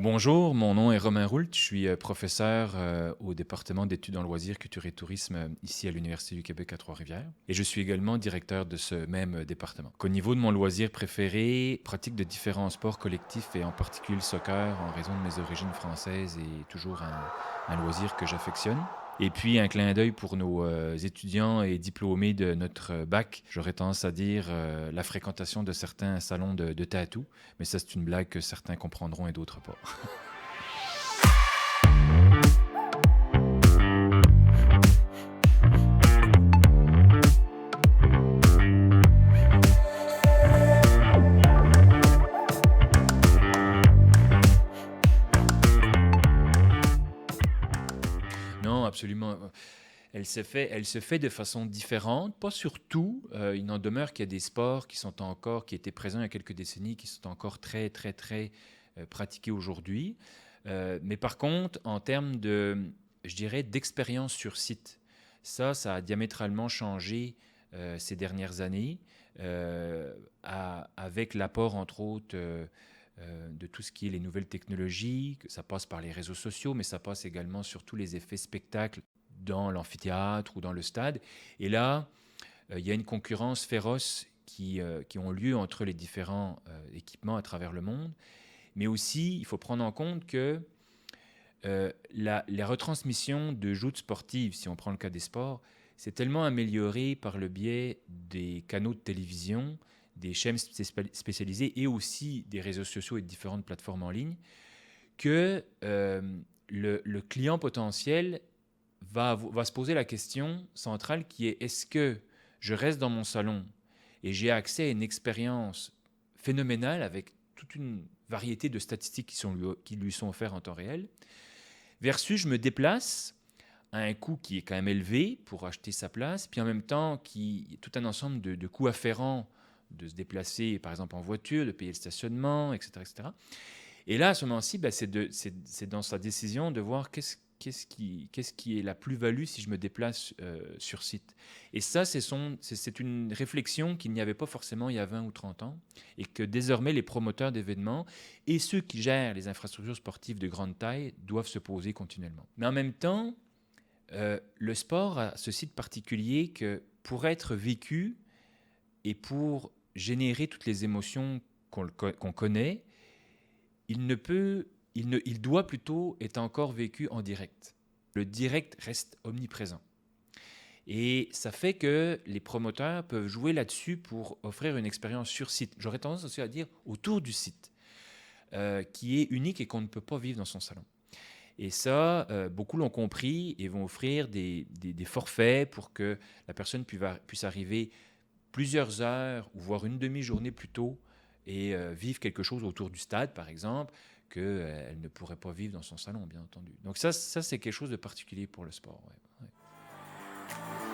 Bonjour, mon nom est Romain Roult. Je suis professeur au département d'études en loisirs, culture et tourisme ici à l'Université du Québec à Trois-Rivières. Et je suis également directeur de ce même département. Au niveau de mon loisir préféré, pratique de différents sports collectifs et en particulier le soccer en raison de mes origines françaises est toujours un loisir que j'affectionne. Et puis un clin d'œil pour nos étudiants et diplômés de notre bac, j'aurais tendance à dire la fréquentation de certains salons de tatou, mais ça c'est une blague que certains comprendront et d'autres pas. Non, absolument. Elle se fait de façon différente, pas sur tout. Il n'en demeure qu'il y a des sports qui étaient présents il y a quelques décennies, qui sont encore très, très, très pratiqués aujourd'hui. Mais par contre, en termes je dirais, d'expérience sur site, ça a diamétralement changé ces dernières années, avec l'apport, entre autres, de tout ce qui est les nouvelles technologies. Ça passe par les réseaux sociaux, mais ça passe également sur tous les effets spectacles dans l'amphithéâtre ou dans le stade. Et là, il y a une concurrence féroce qui ont lieu entre les différents équipements à travers le monde. Mais aussi, il faut prendre en compte que la retransmission de joutes sportives, si on prend le cas des sports, c'est tellement amélioré par le biais des canaux de télévision, des chaînes spécialisées et aussi des réseaux sociaux et de différentes plateformes en ligne, que le client potentiel va se poser la question centrale qui est: est-ce que je reste dans mon salon et j'ai accès à une expérience phénoménale avec toute une variété de statistiques qui lui sont offertes en temps réel, versus je me déplace à un coût qui est quand même élevé pour acheter sa place, puis en même temps tout un ensemble de coûts afférents de se déplacer, par exemple en voiture, de payer le stationnement, etc. etc. Et là, à ce moment-ci, c'est dans sa décision de voir qu'est-ce qui est la plus-value si je me déplace sur site. Et ça, c'est une réflexion qu'il n'y avait pas forcément il y a 20 ou 30 ans, et que désormais les promoteurs d'événements et ceux qui gèrent les infrastructures sportives de grande taille doivent se poser continuellement. Mais en même temps, le sport a ce site particulier que pour être vécu et pour générer toutes les émotions qu'on connaît, il doit plutôt être encore vécu en direct. Le direct reste omniprésent. Et ça fait que les promoteurs peuvent jouer là-dessus pour offrir une expérience sur site. J'aurais tendance aussi à dire autour du site, qui est unique et qu'on ne peut pas vivre dans son salon. Et ça, beaucoup l'ont compris et vont offrir des forfaits pour que la personne puisse arriver plusieurs heures ou voire une demi-journée plus tôt et vivre quelque chose autour du stade, par exemple, qu'elle ne pourrait pas vivre dans son salon, bien entendu. Donc ça c'est quelque chose de particulier pour le sport. Ouais. Ouais.